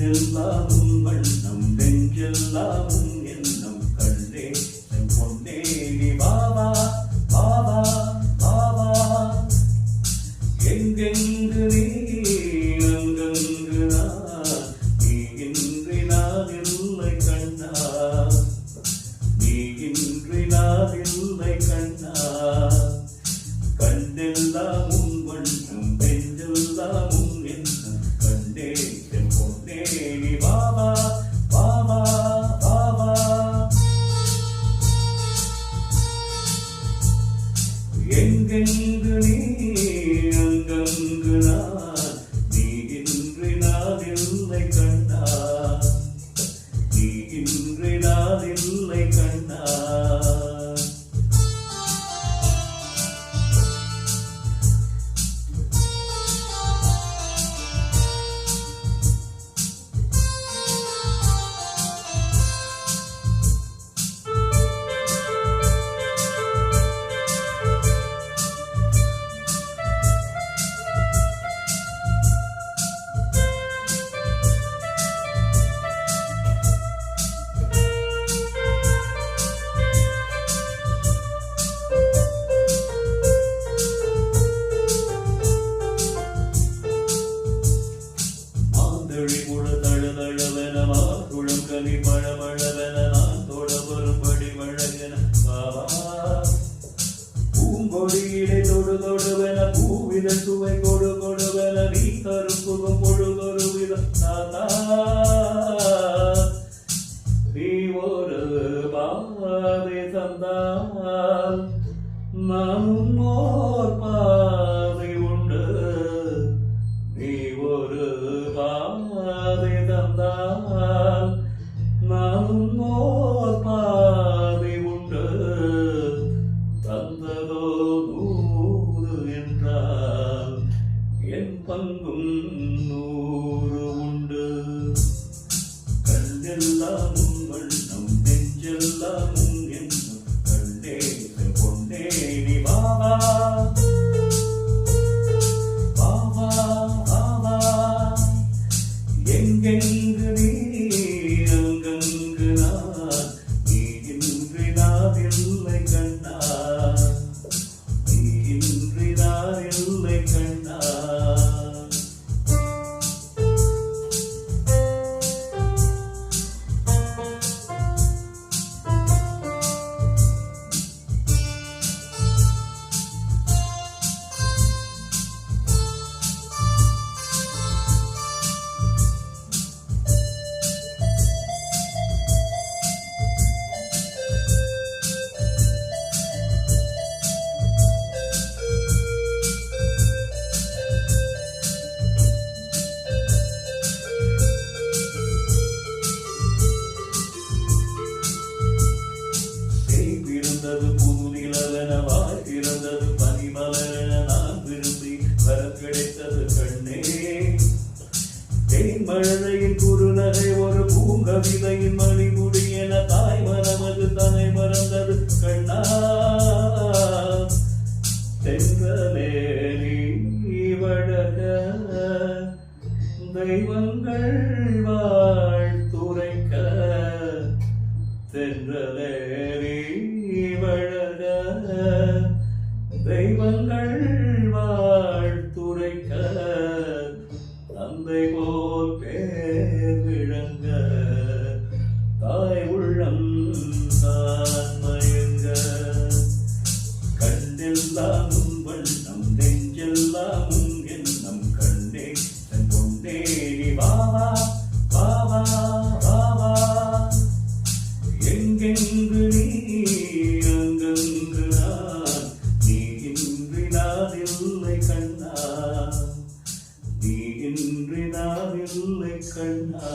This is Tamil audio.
கண்ணெல்லாம் உன் வண்ணம் நெஞ்செல்லாம் உன் எண்ணம் கண்டே பொன்னே நீ வாவா வாவா வாவா எங்கெங்கு நீ அங்கங்கு நான் நீ இன்றி நான் இல்லை கண்ணா நீ இன்றி நான் இல்லை கண்ணா கண்ணெல்லாம் உன் வண்ணம் நெஞ்செல்லாம் உன் எண்ணம் கண்டே பொன்னே நீ வாவா வாவா வாவா எங்கெங்கு நீ அங்கங்கு நான் நீ இன்றி நான் இல்லை கண்ணா நீ இன்றி நான் இல்லை கண்ணா கனி மழமழவென நான் தொட வரும்படி மழகென பூங்கொடியிலே தொடு தொடுவென பூவித சுவை கொடு கொடுவென நீ தரும் சுகம் பொழுதொரு விதம் தாத்தா நீ ஒரு பாதை தந்தால் நானும் ஓர் பாதை உண்டு நீ ஒரு பாதை தந்தால் நானும் ஓர் பாதை உண்டு தந்ததோ 100 என்றால் என் பங்கும் 100 உண்டு கண்ணெல்லாம் உன் வண்ணம் நெஞ்செல்லாம் உன் எண்ணம் கண்டே பொன்னே நீ வாவா வாவா வாவா எங்கெங்கு நீ புது நிலவென வாழ்கிறது பனிமலரென நான் விரும்பி வர கிடைத்தது கண்ணே தேன்மழையின் குறுநகை ஒரு பூங்கவிதையின் மணிமுடி என தாய் மனமது தன்னை மறந்தது கண்ணா தென்றலே நீ வழக தெய்வங்கள் வாழ்த்துரைக்க தென்றலே வழக தெய்வங்கள் வாழ்த்துரைக்க தந்தை போல் பேர் விளங்க தாய் உள்ளம் தான் மயங்க கண்டெல்லாம் உன் வண்ணம் நெஞ்செல்லாம் உன் எண்ணம் கண்டே தன் பொன்னே நீ வாவா வாவா வாவா எங்கெங்கு நீ அங்கங்கு நான் நீ இன்றி நான் இல்லை கண்ணா நீ இன்றி நான் இல்லை கண்ணா